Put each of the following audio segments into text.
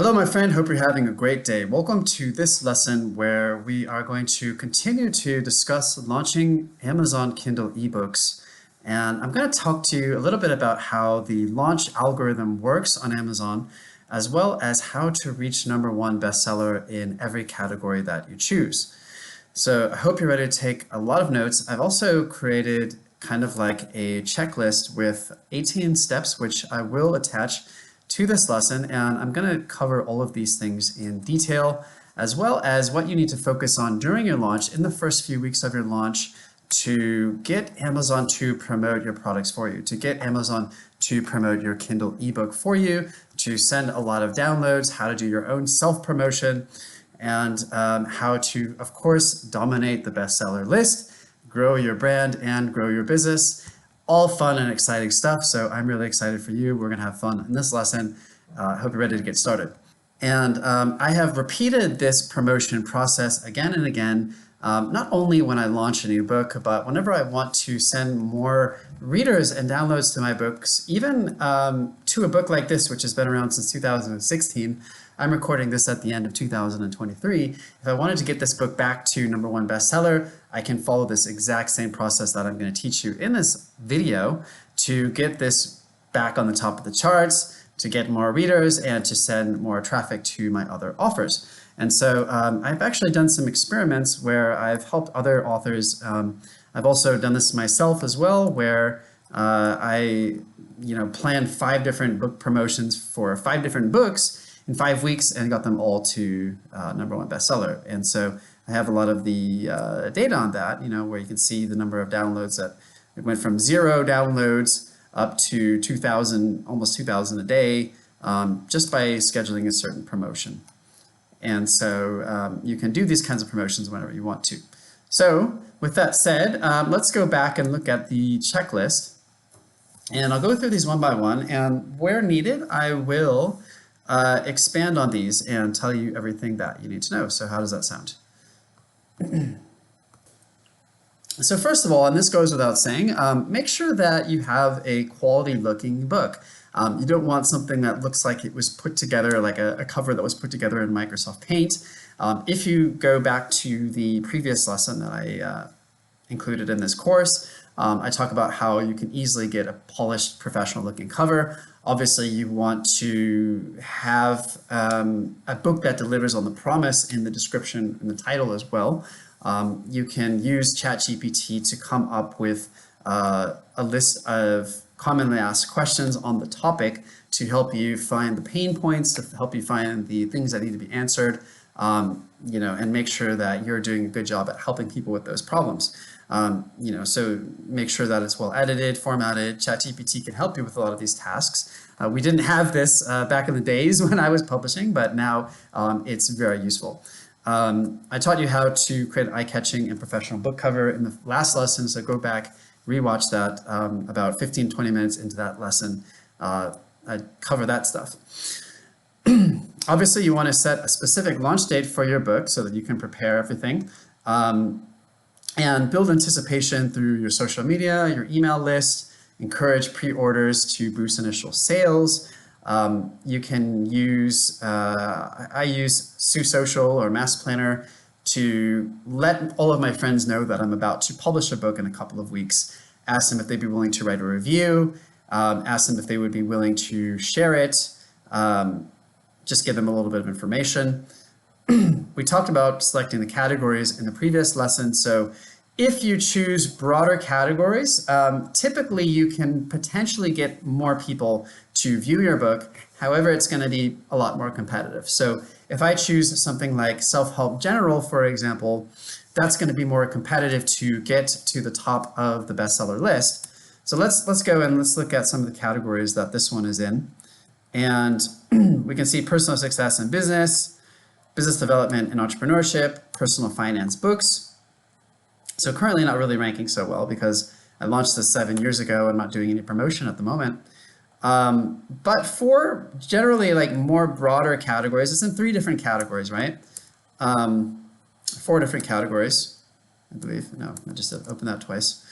Hello, my friend. Hope you're having a great day. Welcome to this lesson where we are going to continue to discuss launching Amazon Kindle ebooks. And I'm going to talk to you a little bit about how the launch algorithm works on Amazon, as well as how to reach #1 bestseller in every category that you choose. So I hope you're ready to take a lot of notes. I've also created kind of like a checklist with 18 steps, which I will attach to this lesson, and I'm going to cover all of these things in detail, as well as what you need to focus on during your launch in the first few weeks of your launch to get Amazon to promote your products for you, to get Amazon to promote your Kindle ebook for you, to send a lot of downloads, how to do your own self-promotion, and how to, of course, dominate the bestseller list, grow your brand, and grow your business. All fun and exciting stuff, so I'm really excited for you. We're going to have fun in this lesson. I hope you're ready to get started. And I have repeated this promotion process again and again, not only when I launch a new book, but whenever I want to send more readers and downloads to my books, even to a book like this, which has been around since 2016. I'm recording this at the end of 2023. If I wanted to get this book back to #1 bestseller, I can follow this exact same process that I'm going to teach you in this video to get this back on the top of the charts, to get more readers, and to send more traffic to my other offers. And so I've actually done some experiments where I've helped other authors. I've also done this myself as well, where I planned 5 different book promotions for 5 different books in 5 weeks and got them all to #1 bestseller. And so I have a lot of the data on that, where you can see the number of downloads that it went from 0 downloads up to 2,000, almost 2,000 a day, just by scheduling a certain promotion. And so you can do these kinds of promotions whenever you want to. So with that said, let's go back and look at the checklist. And I'll go through these one by one, and where needed, I will expand on these and tell you everything that you need to know. So how does that sound? So first of all, and this goes without saying, make sure that you have a quality looking book. You don't want something that looks like it was put together, like a cover that was put together in Microsoft Paint. If you go back to the previous lesson that I included in this course, I talk about how you can easily get a polished, professional looking cover. Obviously, you want to have a book that delivers on the promise in the description and the title as well. You can use ChatGPT to come up with a list of commonly asked questions on the topic to help you find the pain points, to help you find the things that need to be answered, and make sure that you're doing a good job at helping people with those problems. So make sure that it's well edited, formatted. ChatGPT can help you with a lot of these tasks. We didn't have this back in the days when I was publishing, but now it's very useful. I taught you how to create an eye-catching and professional book cover in the last lesson, so go back, rewatch that. About 15-20 minutes into that lesson, I cover that stuff. Obviously, you want to set a specific launch date for your book so that you can prepare everything. And build anticipation through your social media, your email list, encourage pre-orders to boost initial sales. You can use, I use Sue Social or Mass Planner to let all of my friends know that I'm about to publish a book in a couple of weeks. Ask them if they'd be willing to write a review, ask them if they would be willing to share it, just give them a little bit of information. We talked about selecting the categories in the previous lesson. So if you choose broader categories, typically you can potentially get more people to view your book. However, it's going to be a lot more competitive. So if I choose something like self-help general, for example, that's going to be more competitive to get to the top of the bestseller list. So let's go and let's look at some of the categories that this one is in. And we can see personal success in business, business development and entrepreneurship, personal finance books. So currently not really ranking so well because I launched this 7 years ago. I'm not doing any promotion at the moment. But for generally like more broader categories, it's in 3 different categories, right? 4 different categories, I believe. No, I just opened that twice.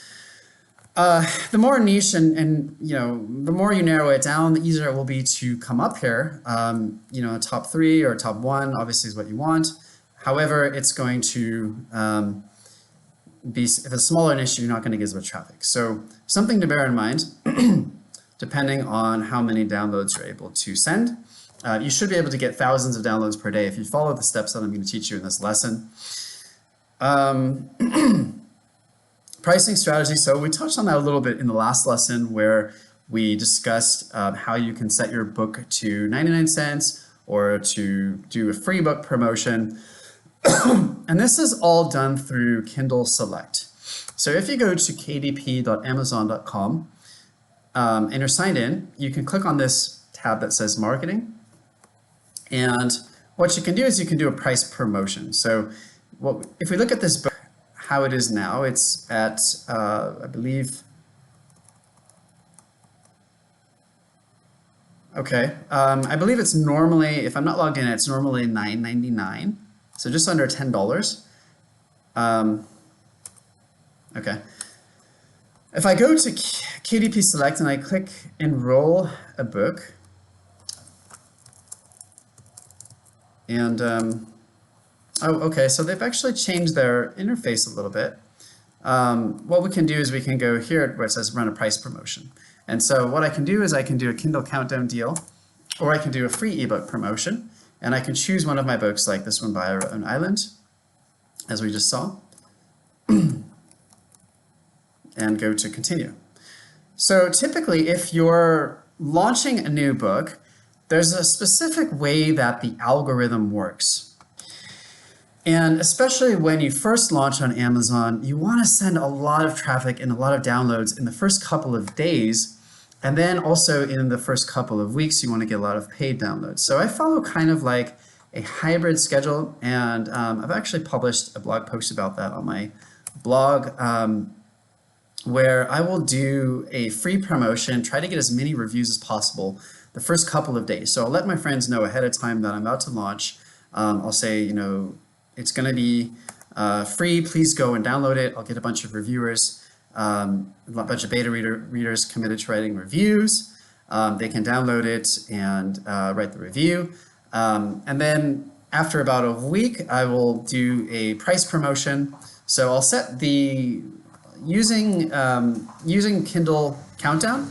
The more niche and the more you narrow it down, the easier it will be to come up here. Top 3 or top 1 obviously is what you want. However, it's going to if it's a smaller niche, you're not going to get as much traffic. So something to bear in mind, depending on how many downloads you're able to send. You should be able to get thousands of downloads per day if you follow the steps that I'm going to teach you in this lesson. Pricing strategy. So we touched on that a little bit in the last lesson where we discussed how you can set your book to 99 cents or to do a free book promotion. And this is all done through Kindle Select. So if you go to kdp.amazon.com and you're signed in, you can click on this tab that says marketing. And what you can do is you can do a price promotion. So if we look at this book, how it is now, it's at, I believe, okay, I believe it's normally, if I'm not logged in, it's normally $9.99, so just under $10. Okay. If I go to KDP Select and I click Enroll a Book, and oh, okay, so they've actually changed their interface a little bit. What we can do is we can go here where it says run a price promotion. And so what I can do is I can do a Kindle Countdown deal, or I can do a free ebook promotion, and I can choose one of my books like this one by Our Own Island, as we just saw, and go to continue. So typically if you're launching a new book, there's a specific way that the algorithm works. And especially when you first launch on Amazon, you want to send a lot of traffic and a lot of downloads in the first couple of days. And then also in the first couple of weeks, you want to get a lot of paid downloads. So I follow kind of like a hybrid schedule. And I've actually published a blog post about that on my blog, where I will do a free promotion, try to get as many reviews as possible the first couple of days. So I'll let my friends know ahead of time that I'm about to launch. I'll say, it's going to be free. Please go and download it. I'll get a bunch of reviewers, a bunch of beta readers committed to writing reviews. They can download it and write the review. And then after about a week, I will do a price promotion. So I'll set using Kindle Countdown,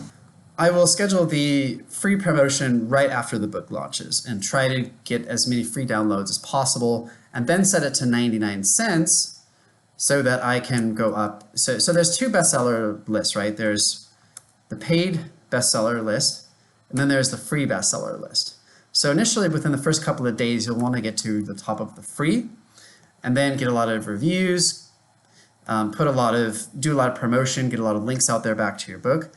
I will schedule the free promotion right after the book launches and try to get as many free downloads as possible, and then set it to 99 cents so that I can go up. So there's 2 bestseller lists, right? There's the paid bestseller list, and then there's the free bestseller list. So initially within the first couple of days, you'll want to get to the top of the free and then get a lot of reviews, do a lot of promotion, get a lot of links out there back to your book.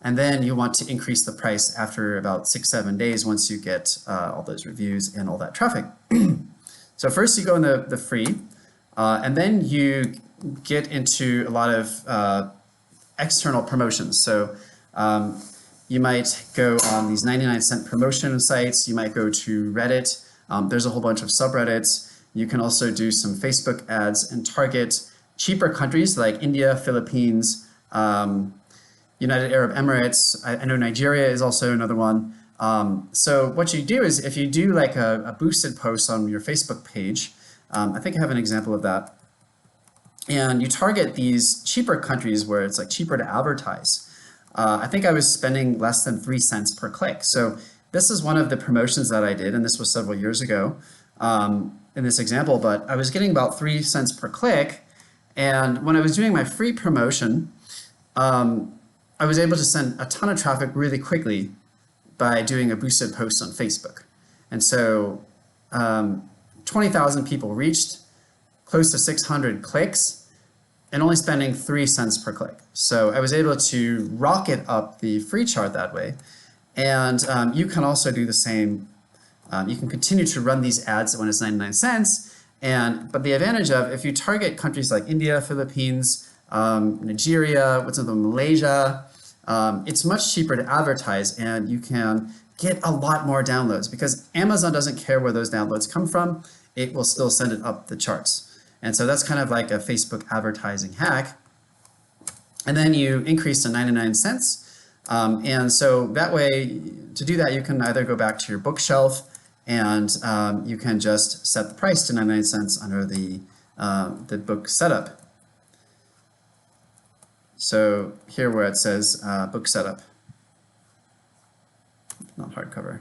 And then you want to increase the price after about 6-7 days once you get all those reviews and all that traffic. So first you go in the free, and then you get into a lot of external promotions. So you might go on these 99-cent promotion sites. You might go to Reddit. There's a whole bunch of subreddits. You can also do some Facebook ads and target cheaper countries like India, Philippines, United Arab Emirates. I know Nigeria is also another one. So what you do is if you do like a boosted post on your Facebook page, I think I have an example of that, and you target these cheaper countries where it's like cheaper to advertise. I think I was spending less than 3 cents per click. So this is one of the promotions that I did, and this was several years ago in this example, but I was getting about 3 cents per click. And when I was doing my free promotion, I was able to send a ton of traffic really quickly by doing a boosted post on Facebook. And so 20,000 people reached, close to 600 clicks, and only spending 3 cents per click. So I was able to rocket up the free chart that way. And you can also do the same. You can continue to run these ads when it's 99 cents. But the advantage of, if you target countries like India, Philippines, Nigeria, Malaysia, it's much cheaper to advertise, and you can get a lot more downloads because Amazon doesn't care where those downloads come from. It will still send it up the charts. And so that's kind of like a Facebook advertising hack. and then you increase to 99 cents. And so that way, to do that, you can either go back to your bookshelf and you can just set the price to 99 cents under the book setup. So here where it says book setup, not hardcover.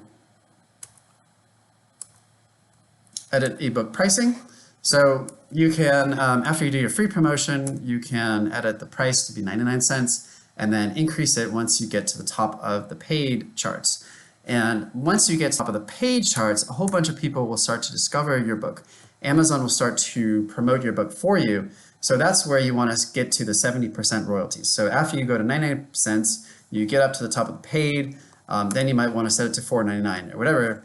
Edit ebook pricing. So you can, after you do your free promotion, you can edit the price to be 99 cents and then increase it once you get to the top of the paid charts. And once you get to the top of the paid charts, a whole bunch of people will start to discover your book. Amazon will start to promote your book for you. So that's where you want to get to the 70% royalties. So after you go to 99 cents, you get up to the top of the paid, then you might want to set it to $4.99 or whatever.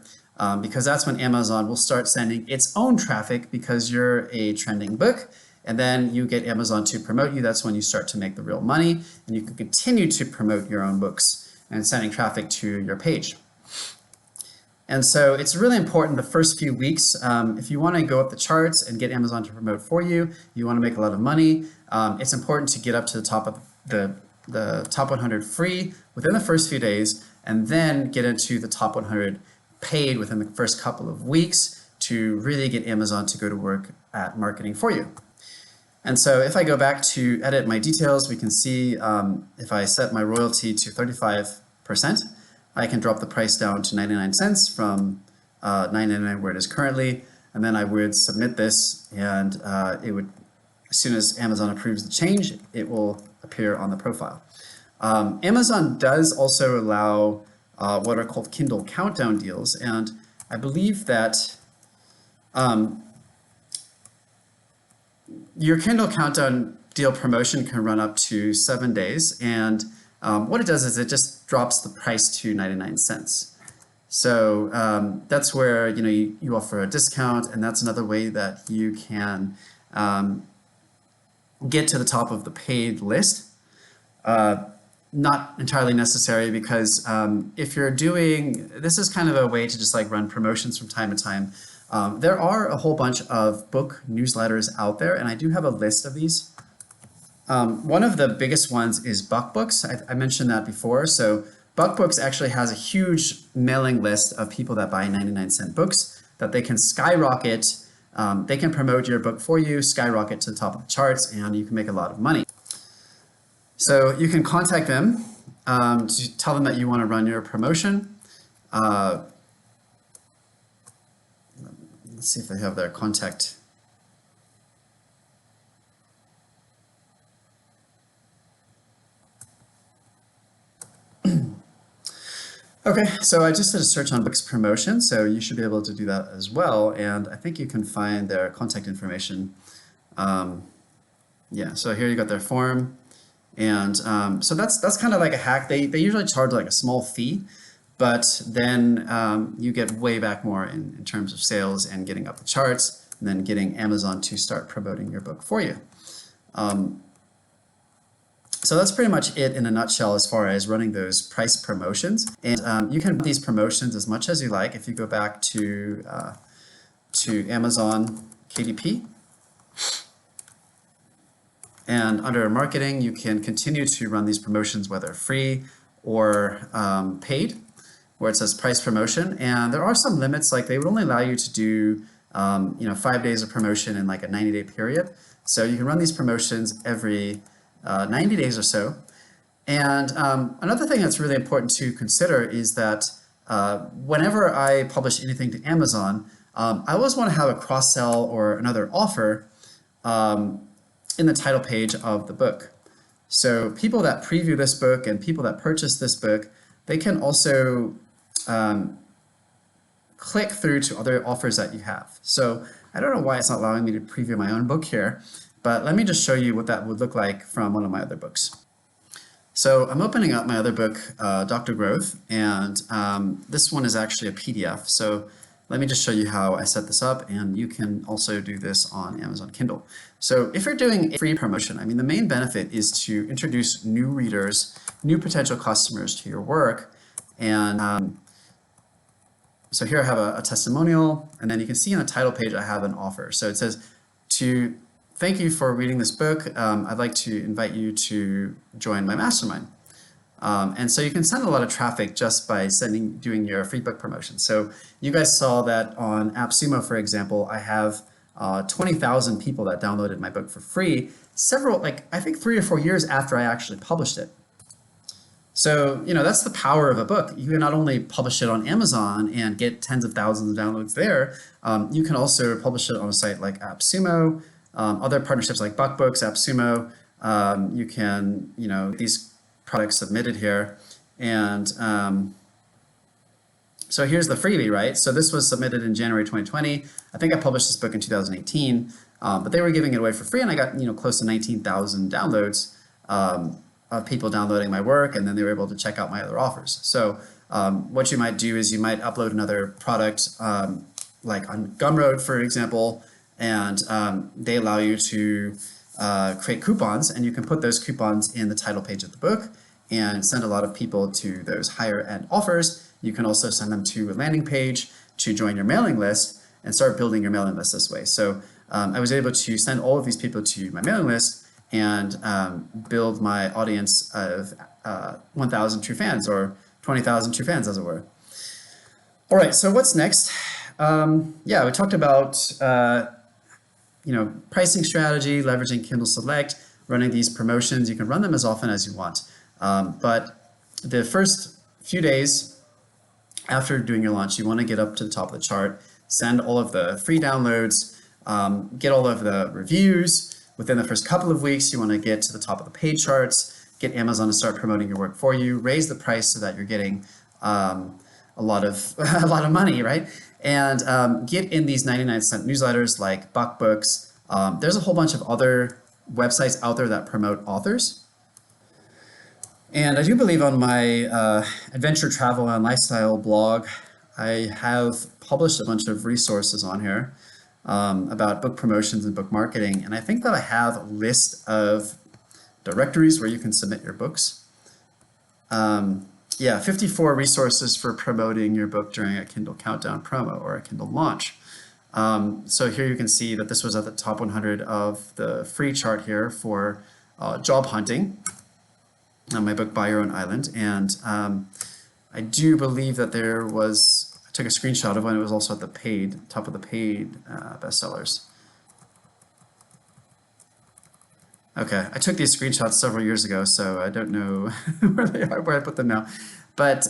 Because that's when Amazon will start sending its own traffic because you're a trending book, and then you get Amazon to promote you. That's when you start to make the real money, and you can continue to promote your own books and sending traffic to your page. And so it's really important the first few weeks. If you want to go up the charts and get Amazon to promote for you, you want to make a lot of money, it's important to get up to the top of the top 100 free within the first few days, and then get into the top 100 paid within the first couple of weeks to really get Amazon to go to work at marketing for you. And so if I go back to edit my details, we can see if I set my royalty to 35%, I can drop the price down to 99 cents from $9.99 where it is currently, and then I would submit this, and it would, as soon as Amazon approves the change, it will appear on the profile. Amazon does also allow what are called Kindle countdown deals, and I believe that your Kindle countdown deal promotion can run up to 7 days, and what it does is it just drops the price to 99 cents. So that's where you offer a discount, and that's another way that you can get to the top of the paid list. Not entirely necessary, because if you're doing, this is kind of a way to just like run promotions from time to time. There are a whole bunch of book newsletters out there, and I do have a list of these. One of the biggest ones is BuckBooks. I mentioned that before. So BuckBooks actually has a huge mailing list of people that buy 99-cent books that they can skyrocket. They can promote your book for you, skyrocket to the top of the charts, and you can make a lot of money. So you can contact them to tell them that you want to run your promotion. Let's see if they have their contact. Okay, so I just did a search on books promotion, so you should be able to do that as well. And I think you can find their contact information. Yeah, so here you got their form. And so that's kind of like a hack. They usually charge like a small fee, but then you get way back more in terms of sales and getting up the charts, and then getting Amazon to start promoting your book for you. So that's pretty much it in a nutshell as far as running those price promotions. And you can run these promotions as much as you like. If you go back to Amazon KDP, and under marketing, you can continue to run these promotions, whether free or paid, where it says price promotion. And there are some limits, like they would only allow you to do 5 days of promotion in like a 90-day period. So you can run these promotions every 90 days or so. And another thing that's really important to consider is that whenever I publish anything to Amazon, I always want to have a cross-sell or another offer in the title page of the book. So people that preview this book and people that purchase this book, they can also click through to other offers that you have. So I don't know why it's not allowing me to preview my own book here, but let me just show you what that would look like from one of my other books. So I'm opening up my other book, Dr. Growth, and this one is actually a PDF. So let me just show you how I set this up, and you can also do this on Amazon Kindle. So if you're doing a free promotion, I mean, the main benefit is to introduce new readers, new potential customers to your work. And so here I have a testimonial, and then you can see on the title page I have an offer. So it says thank you for reading this book. I'd like to invite you to join my mastermind. And so you can send a lot of traffic just by doing your free book promotion. So you guys saw that on AppSumo, for example, I have 20,000 people that downloaded my book for free, I think 3 or 4 years after I actually published it. So, that's the power of a book. You can not only publish it on Amazon and get tens of thousands of downloads there, you can also publish it on a site like AppSumo, other partnerships like BuckBooks, AppSumo. You can, these products submitted here. And so here's the freebie, right? So this was submitted in January 2020. I think I published this book in 2018, but they were giving it away for free, and I got, close to 19,000 downloads. Of people downloading my work, and then they were able to check out my other offers. So what you might do is you might upload another product, like on Gumroad, for example, and they allow you to create coupons, and you can put those coupons in the title page of the book and send a lot of people to those higher end offers. You can also send them to a landing page to join your mailing list and start building your mailing list this way. So I was able to send all of these people to my mailing list and build my audience of 1,000 true fans, or 20,000 true fans, as it were. All right, so what's next? Yeah, we talked about pricing strategy, leveraging Kindle Select, running these promotions. You can run them as often as you want, but the first few days after doing your launch, you want to get up to the top of the chart, send all of the free downloads, get all of the reviews. Within the first couple of weeks, you want to get to the top of the paid charts, get Amazon to start promoting your work for you, raise the price so that you're getting a lot of money, right? And get in these 99-cent newsletters like BuckBooks. There's a whole bunch of other websites out there that promote authors. And I do believe on my adventure, travel, and lifestyle blog, I have published a bunch of resources on here about book promotions and book marketing. And I think that I have a list of directories where you can submit your books. Yeah, 54 resources for promoting your book during a Kindle Countdown promo or a Kindle launch. So here you can see that this was at the top 100 of the free chart here for job hunting on my book Buy Your Own Island. And I do believe that I took a screenshot of when it was also at the top of the paid bestsellers. Okay, I took these screenshots several years ago, so I don't know where they are, where I put them now. But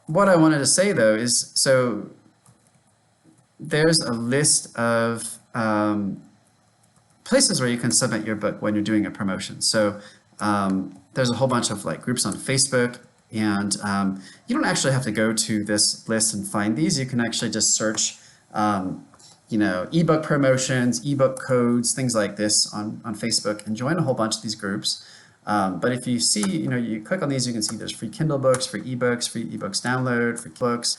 what I wanted to say though is, so there's a list of places where you can submit your book when you're doing a promotion. So there's a whole bunch of groups on Facebook, and you don't actually have to go to this list and find these. You can actually just search ebook promotions, ebook codes, things like this on Facebook, and join a whole bunch of these groups. But if you see, you click on these, you can see there's free Kindle books, free ebooks download, free books.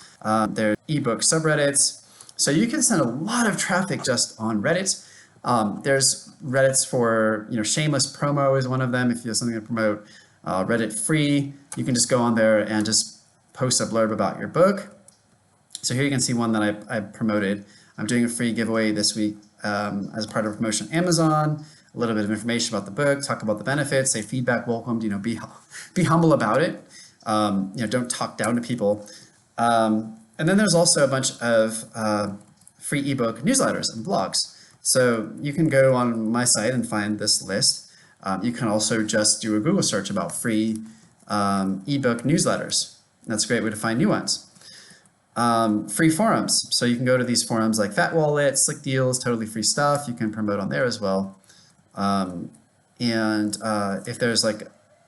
There's ebook subreddits. So you can send a lot of traffic just on Reddit. There's Reddits for, shameless promo is one of them. If you have something to promote, Reddit free, you can just go on there and just post a blurb about your book. So here you can see one that I promoted. I'm doing a free giveaway this week as part of a promotion on Amazon. A little bit of information about the book, talk about the benefits, say feedback welcomed, be humble about it. Don't talk down to people. And then there's also a bunch of free ebook newsletters and blogs. So you can go on my site and find this list. You can also just do a Google search about free ebook newsletters. That's a great way to find new ones. Free forums. So you can go to these forums like Fat Wallet, Slick Deals, totally free stuff. You can promote on there as well. And if there's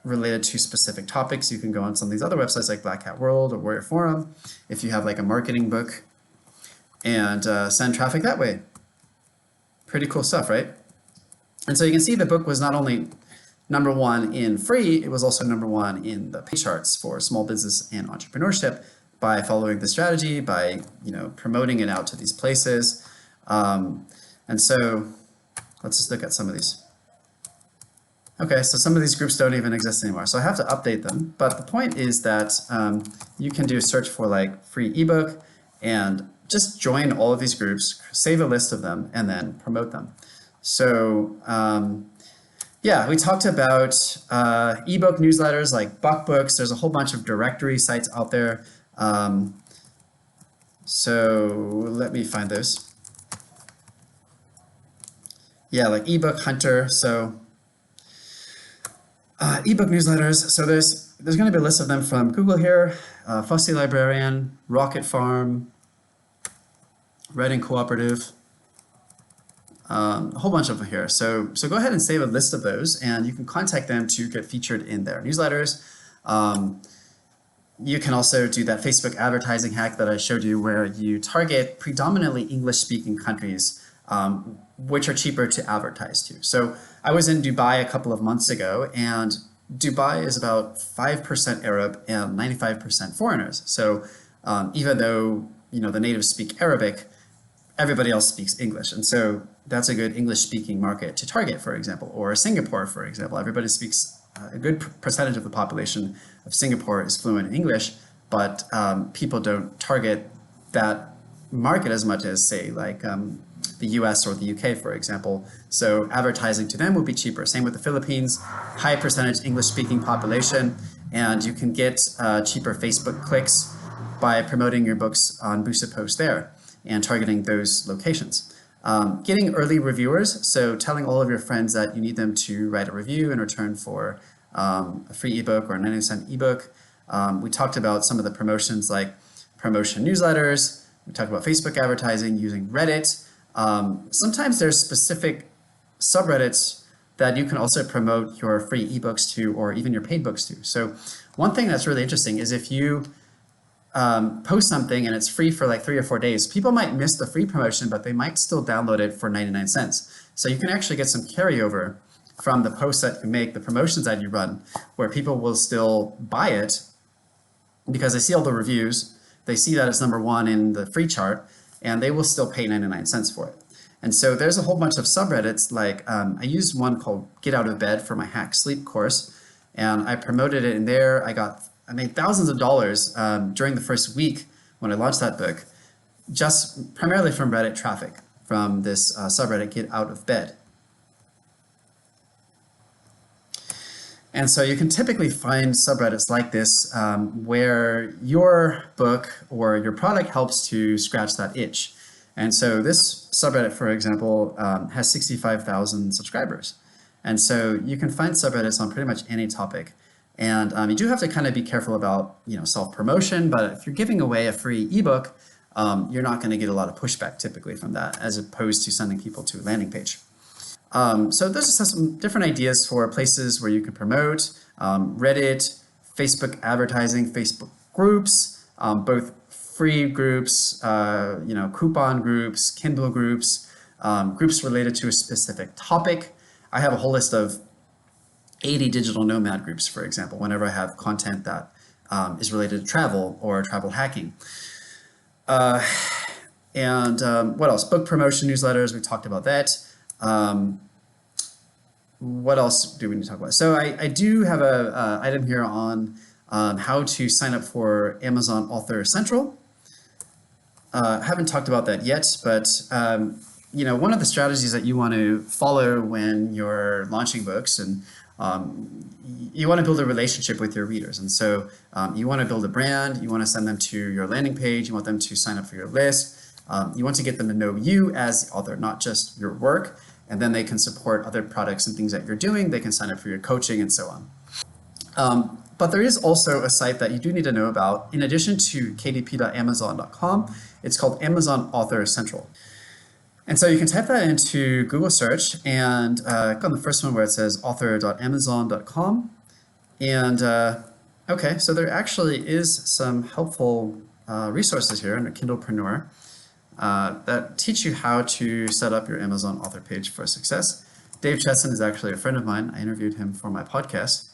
related to specific topics, you can go on some of these other websites like Black Hat World or Warrior Forum if you have a marketing book, and send traffic that way. Pretty cool stuff, right? And so you can see the book was not only #1 in free, it was also #1 in the pay charts for small business and entrepreneurship by following the strategy, by promoting it out to these places. And so let's just look at some of these. Okay, so some of these groups don't even exist anymore, so I have to update them. But the point is that you can do a search for free ebook, and just join all of these groups, save a list of them, and then promote them. So yeah, we talked about ebook newsletters like BuckBooks. There's a whole bunch of directory sites out there. So let me find those. Yeah, like ebook hunter. So ebook newsletters. So there's going to be a list of them from Google here, Fussy Librarian, Rocket Farm, Writing Cooperative, a whole bunch of them here. So go ahead and save a list of those, and you can contact them to get featured in their newsletters. You can also do that Facebook advertising hack that I showed you, where you target predominantly English-speaking countries, which are cheaper to advertise to. So I was in Dubai a couple of months ago, and Dubai is about 5% Arab and 95% foreigners. So even though the natives speak Arabic, everybody else speaks English. And so that's a good English-speaking market to target, for example, or Singapore, for example. Everybody speaks, a good percentage of the population of Singapore is fluent in English, but people don't target that market as much as, say, like the US or the UK, for example. So advertising to them will be cheaper. Same with the Philippines, high percentage English-speaking population, and you can get cheaper Facebook clicks by promoting your books on boosted posts there and targeting those locations. Getting early reviewers, so telling all of your friends that you need them to write a review in return for a free ebook or a 99-cent ebook. We talked about some of the promotions like promotion newsletters. We talked about Facebook advertising using Reddit. Sometimes there's specific subreddits that you can also promote your free ebooks to, or even your paid books to. So one thing that's really interesting is if you post something and it's free for like 3 or 4 days, people might miss the free promotion, but they might still download it for 99 cents. So you can actually get some carryover from the posts that you make, the promotions that you run, where people will still buy it because they see all the reviews, they see that it's #1 in the free chart, and they will still pay 99 cents for it. And so there's a whole bunch of subreddits, like I used one called Get Out of Bed for my Hack Sleep course, and I promoted it in there. I made thousands of dollars during the first week when I launched that book, just primarily from Reddit traffic, from this subreddit, Get Out of Bed. And so you can typically find subreddits like this where your book or your product helps to scratch that itch. And so this subreddit, for example, has 65,000 subscribers. And so you can find subreddits on pretty much any topic. And you do have to kind of be careful about self-promotion, but if you're giving away a free ebook, you're not going to get a lot of pushback typically from that, as opposed to sending people to a landing page. So there's just some different ideas for places where you can promote: Reddit, Facebook advertising, Facebook groups, both free groups, coupon groups, Kindle groups, groups related to a specific topic. I have a whole list of 80 digital nomad groups, for example, whenever I have content that is related to travel or travel hacking. And what else? Book promotion newsletters, we talked about that. What else do we need to talk about? So I do have a item here on how to sign up for Amazon Author Central. Haven't talked about that yet, but one of the strategies that you want to follow when you're launching books, and you want to build a relationship with your readers. And so you want to build a brand, you want to send them to your landing page, you want them to sign up for your list. You want to get them to know you as the author, not just your work, and then they can support other products and things that you're doing. They can sign up for your coaching and so on. But there is also a site that you do need to know about. In addition to kdp.amazon.com, it's called Amazon Author Central. And so you can type that into Google search and click on the first one where it says author.amazon.com. And okay, so there actually is some helpful resources here under Kindlepreneur that teach you how to set up your Amazon author page for success. Dave Chesson is actually a friend of mine. I interviewed him for my podcast.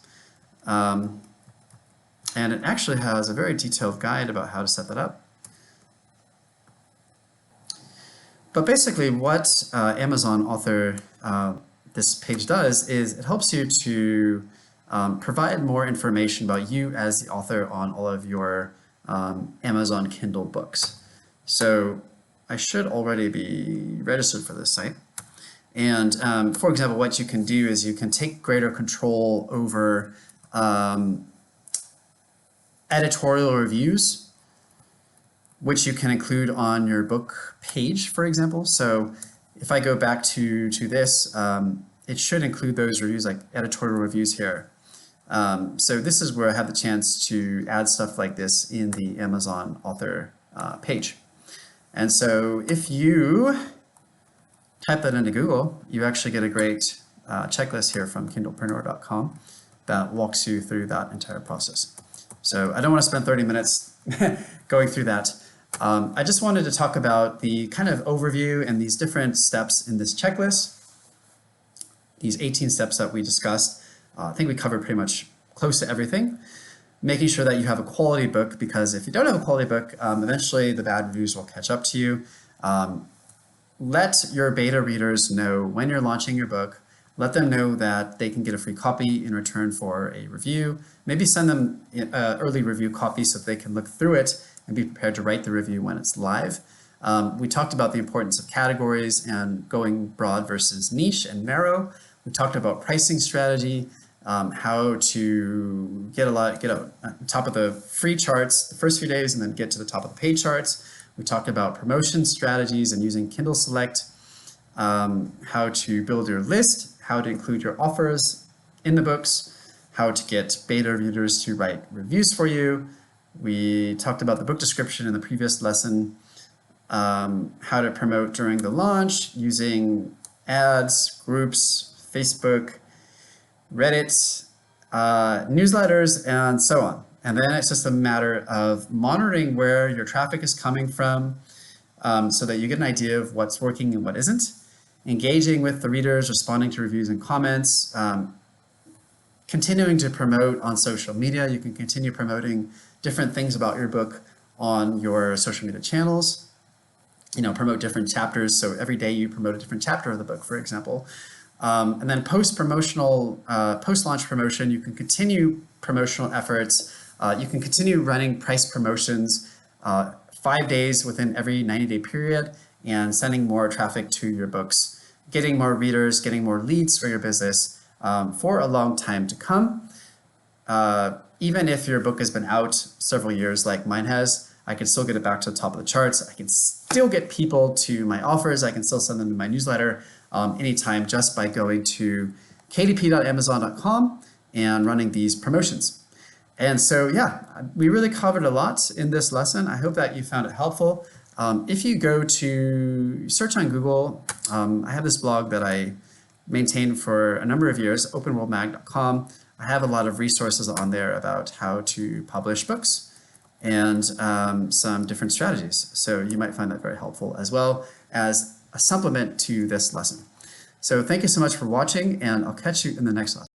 And it actually has a very detailed guide about how to set that up. But basically what Amazon Author, this page does is it helps you to provide more information about you as the author on all of your Amazon Kindle books. So I should already be registered for this site. And for example, what you can do is you can take greater control over editorial reviews, which you can include on your book page, for example. So if I go back to this, it should include those reviews, like editorial reviews here. So this is where I have the chance to add stuff like this in the Amazon author page. And so if you type that into Google, you actually get a great checklist here from kindlepreneur.com that walks you through that entire process. So I don't want to spend 30 minutes going through that. I just wanted to talk about the kind of overview and these different steps in this checklist, these 18 steps that we discussed. I think we covered pretty much close to everything. Making sure that you have a quality book, because if you don't have a quality book, eventually the bad reviews will catch up to you. Let your beta readers know when you're launching your book. Let them know that they can get a free copy in return for a review. Maybe send them an early review copy so that they can look through it and be prepared to write the review when it's live. We talked about the importance of categories and going broad versus niche and narrow. We talked about pricing strategy, how to get top of the free charts the first few days and then get to the top of the paid charts. We talked about promotion strategies and using Kindle Select, how to build your list, how to include your offers in the books, how to get beta readers to write reviews for you. We talked about the book description in the previous lesson, how to promote during the launch using ads, groups, Facebook, Reddit, newsletters, and so on. And then it's just a matter of monitoring where your traffic is coming from so that you get an idea of what's working and what isn't. Engaging with the readers, responding to reviews and comments, continuing to promote on social media. You can continue promoting different things about your book on your social media channels. You know, promote different chapters. So every day you promote a different chapter of the book, for example. And then post-promotional, post-launch promotion, you can continue promotional efforts. You can continue running price promotions 5 days within every 90-day period and sending more traffic to your books, getting more readers, getting more leads for your business for a long time to come. Even if your book has been out several years like mine has, I can still get it back to the top of the charts. I can still get people to my offers. I can still send them to my newsletter anytime just by going to kdp.amazon.com and running these promotions. And so, yeah, we really covered a lot in this lesson. I hope that you found it helpful. If you go to search on Google, I have this blog that I maintained for a number of years, openworldmag.com. I have a lot of resources on there about how to publish books and some different strategies. So you might find that very helpful as well as a supplement to this lesson. So thank you so much for watching, and I'll catch you in the next lesson.